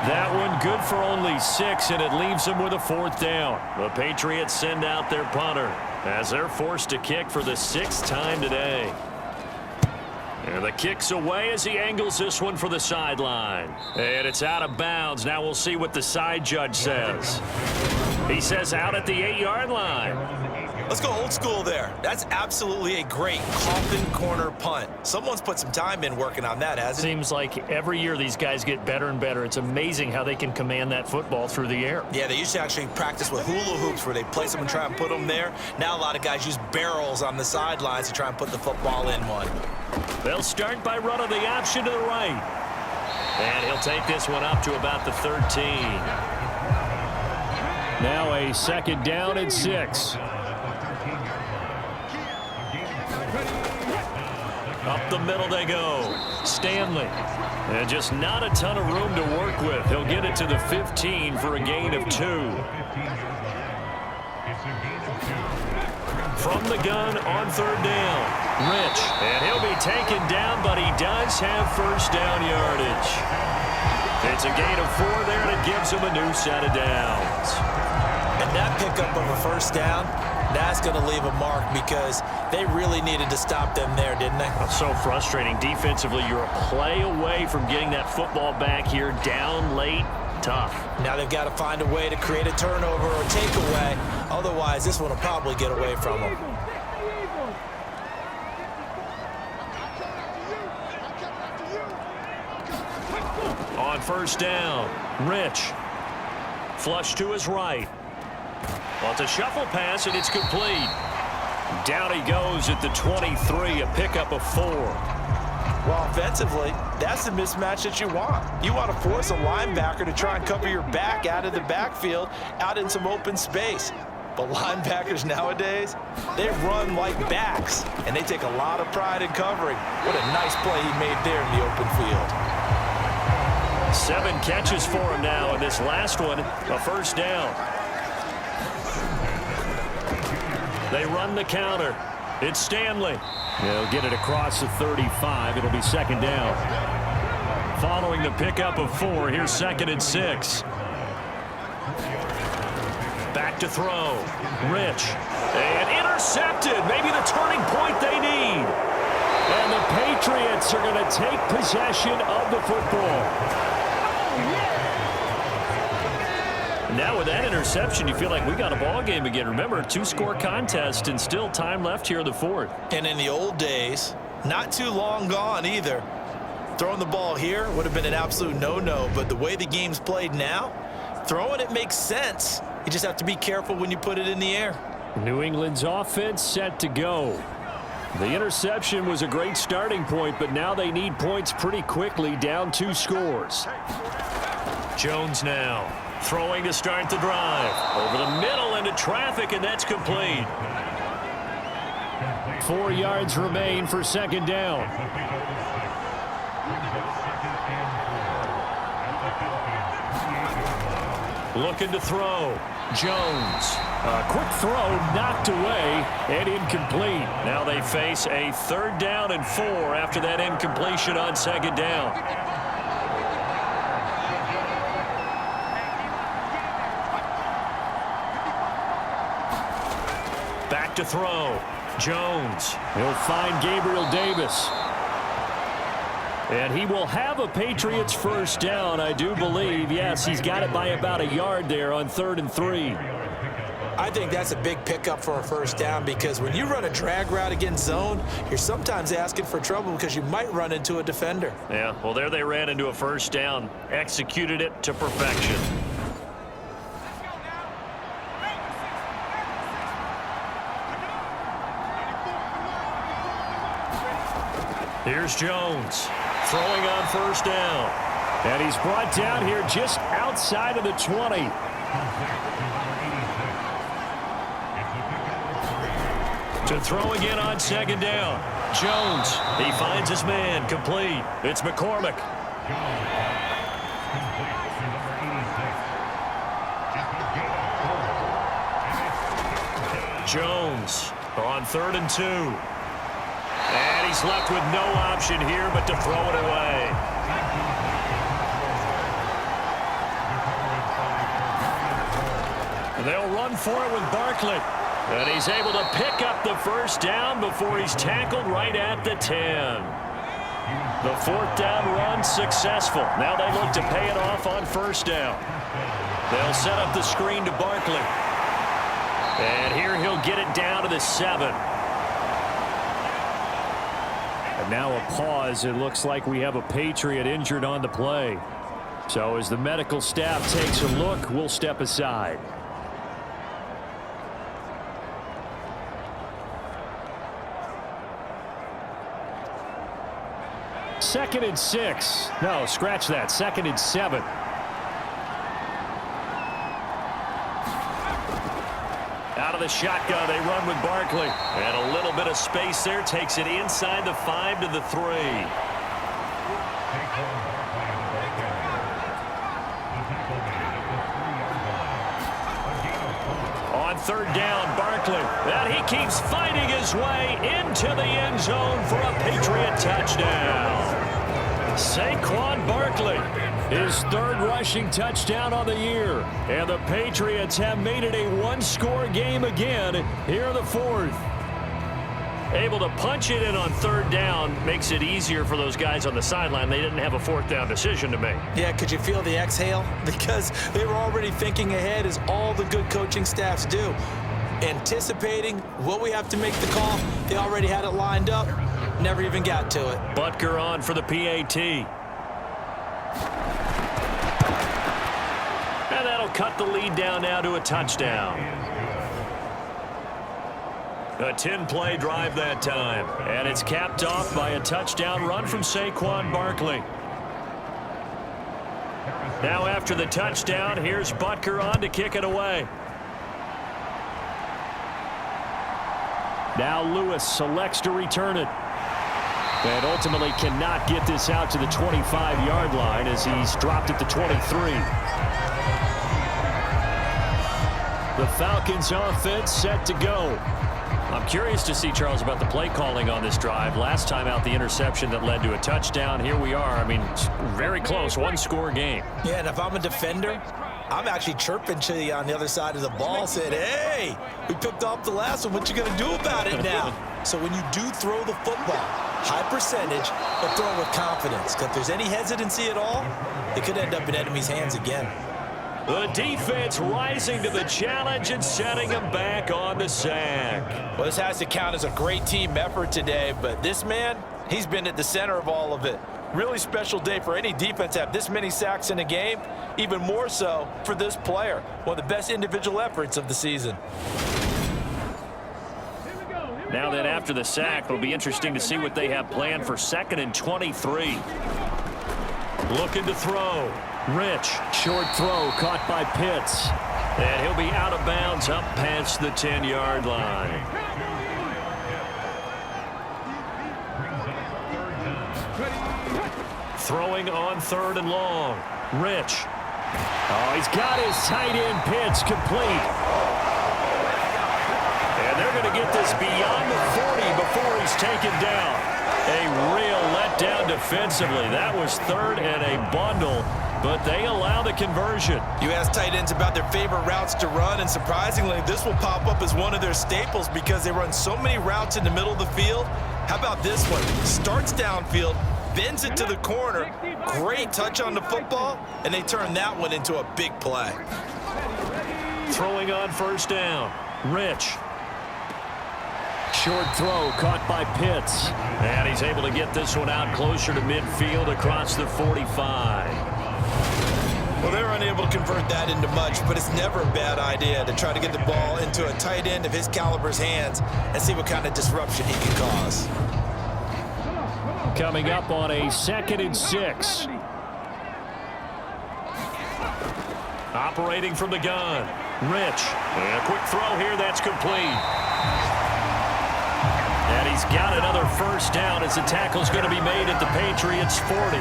That one good for only 6, and it leaves them with a 4th down. The Patriots send out their punter as they're forced to kick for the 6th time today. And the kick's away as he angles this one for the sideline. And it's out of bounds. Now we'll see what the side judge says. He says out at the 8-yard line. Let's go old school there. That's absolutely a great coffin corner punt. Someone's put some time in working on that, hasn't it? Seems like every year these guys get better and better. It's amazing how they can command that football through the air. Yeah, they used to actually practice with hula hoops where they place them and try and put them there. Now a lot of guys use barrels on the sidelines to try and put the football in one. They'll start by running the option to the right. And he'll take this one up to about the 13. Now a 2nd down and 6. Up the middle they go. Stanley. And just not a ton of room to work with. He'll get it to the 15 for a gain of 2. From the gun on 3rd down. Rich. And he'll be taken down, but he does have 1st down yardage. It's a gain of 4 there, and it gives him a new set of downs. And that pickup of a 1st down, that's going to leave a mark because they really needed to stop them there, didn't they? That's so frustrating. Defensively, you're a play away from getting that football back here down late. Tough. Now they've got to find a way to create a turnover or takeaway. Otherwise, this one will probably get away from them. On 1st down, Rich. Flush to his right. Well, it's a shuffle pass, and it's complete. Down he goes at the 23, a pickup of 4. Well, offensively, that's the mismatch that you want. You want to force a linebacker to try and cover your back out of the backfield, out in some open space. But linebackers nowadays, they run like backs, and they take a lot of pride in covering. What a nice play he made there in the open field. 7 catches for him now, and this last one, a first down. They run the counter. It's Stanley. They'll get it across the 35. It'll be second down. Following the pickup of 4, here's 2nd and 6. Back to throw. Rich. And intercepted. Maybe the turning point they need. And the Patriots are going to take possession of the football. Now with that interception, you feel like we got a ball game again. Remember, 2-score contest and still time left here in the 4th. And in the old days, not too long gone either, throwing the ball here would have been an absolute no-no. But the way the game's played now, throwing it makes sense. You just have to be careful when you put it in the air. New England's offense set to go. The interception was a great starting point, but now they need points pretty quickly, down 2 scores. Jones now. Throwing to start the drive. Over the middle into traffic, and that's complete. 4 yards remain for second down. Looking to throw. Jones. A quick throw knocked away and incomplete. Now they face a 3rd down and 4 after that incompletion on second down. Back to throw. Jones. He'll find Gabriel Davis. And he will have a Patriots first down, I do believe. Yes, he's got it by about a yard there on 3rd and 3. I think that's a big pickup for a first down, because when you run a drag route against zone, you're sometimes asking for trouble because you might run into a defender. Yeah, well, there they ran into a first down. Executed it to perfection. Here's Jones. Throwing on first down. And he's brought down here just outside of the 20. To throw again on second down. Jones. He finds his man. Complete. It's McCormick. Jones on 3rd and 2. And he's left with no option here but to throw it away. They'll run for it with Barkley. And he's able to pick up the first down before he's tackled right at the 10. The 4th down run successful. Now they look to pay it off on first down. They'll set up the screen to Barkley. And here he'll get it down to the 7. And now a pause. It looks like we have a Patriot injured on the play. So as the medical staff takes a look, we'll step aside. Second and 6. No, scratch that. 2nd and 7. Out of the shotgun, they run with Barkley. And a little bit of space there. Takes it inside the 5 to the 3. On 3rd down, Barkley. And he keeps fighting his way into the end zone for a Patriot touchdown. Saquon Barkley, his 3rd rushing touchdown on the year. And the Patriots have made it a 1-score game again here in the 4th. Able to punch it in on 3rd down makes it easier for those guys on the sideline. They didn't have a 4th down decision to make. Yeah, could you feel the exhale? Because they were already thinking ahead, as all the good coaching staffs do. Anticipating, will we have to make the call? They already had it lined up. Never even got to it. Butker on for the PAT. And that'll cut the lead down now to a touchdown. A 10-play drive that time. And it's capped off by a touchdown run from Saquon Barkley. Now after the touchdown, here's Butker on to kick it away. Now Lewis selects to return it. And ultimately cannot get this out to the 25-yard line as he's dropped it to 23. The Falcons offense set to go. I'm curious to see, Charles, about the play calling on this drive. Last time out, the interception that led to a touchdown. Here we are. I mean, it's very close, one-score game. Yeah, and if I'm a defender, I'm actually chirping to you on the other side of the ball, saying, hey, we picked off the last one. What you going to do about it now? So when you do throw the football, high percentage, but throw it with confidence. Because if there's any hesitancy at all, it could end up in enemy's hands again. The defense rising to the challenge and setting them back on the sack. Well, this has to count as a great team effort today, but this man, he's been at the center of all of it. Really special day for any defense to have this many sacks in a game, even more so for this player. One of the best individual efforts of the season. Now then, after the sack, it'll be interesting to see what they have planned for 2nd and 23. Looking to throw. Rich, short throw caught by Pitts. And he'll be out of bounds up past the 10-yard line. Throwing on 3rd and long. Rich. Oh, he's got his tight end Pitts complete. And they're going to get this beyond the 40 before he's taken down. A real letdown defensively. That was 3rd and a bundle, but they allow the conversion. You ask tight ends about their favorite routes to run, and surprisingly, this will pop up as one of their staples because they run so many routes in the middle of the field. How about this one? Starts downfield, bends it to the corner, great touch on the football, and they turn that one into a big play. Throwing on 1st down. Rich. Short throw caught by Pitts. And he's able to get this one out closer to midfield across the 45. Well, they're unable to convert that into much, but it's never a bad idea to try to get the ball into a tight end of his caliber's hands and see what kind of disruption he can cause. Coming up on a 2nd and 6. Operating from the gun. Rich. And a quick throw here that's complete. And he's got another 1st down as the tackle's going to be made at the Patriots' 40.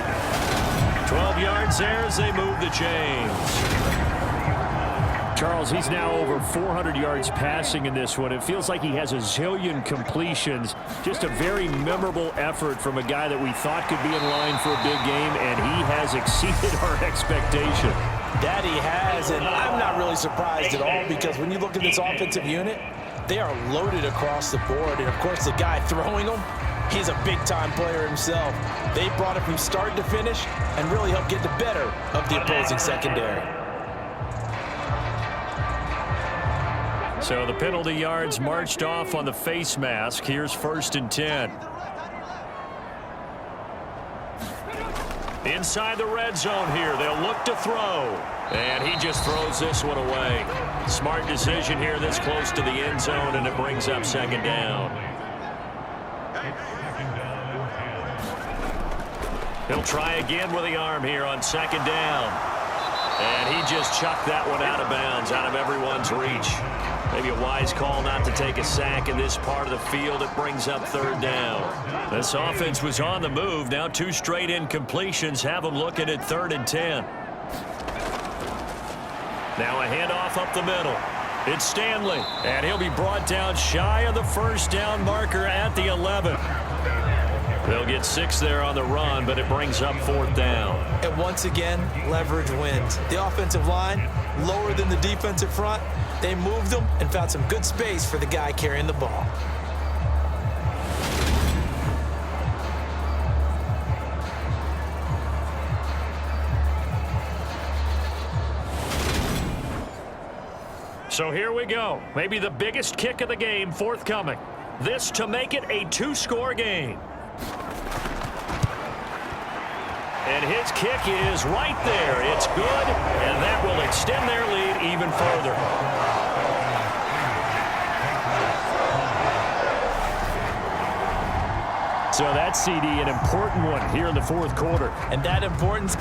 12 yards there as they move the chains. Charles, he's now over 400 yards passing in this one. It feels like he has a zillion completions. Just a very memorable effort from a guy that we thought could be in line for a big game, and he has exceeded our expectation. That he has, and I'm not really surprised at all because when you look at this offensive unit, they are loaded across the board. And, of course, the guy throwing them, he's a big-time player himself. They brought it from start to finish and really helped get the better of the opposing secondary. So the penalty yards marched off on the face mask. Here's 1st and 10. Inside the red zone here. They'll look to throw. And he just throws this one away. Smart decision here this close to the end zone, and it brings up 2nd down. He'll try again with the arm here on 2nd down. And he just chucked that one out of bounds, out of everyone's reach. Maybe a wise call not to take a sack in this part of the field. It brings up 3rd down. This offense was on the move. Now 2 straight incompletions have them looking at 3rd and 10. Now a handoff up the middle. It's Stanley, and he'll be brought down shy of the 1st down marker at the 11. They'll get 6 there on the run, but it brings up 4th down. And once again, leverage wins. The offensive line, lower than the defensive front. They moved them and found some good space for the guy carrying the ball. So here we go. Maybe the biggest kick of the game forthcoming. This to make it a 2-score game. And his kick is right there. It's good, and that will extend their lead even further. So that CD, an important one here in the fourth quarter. And that importance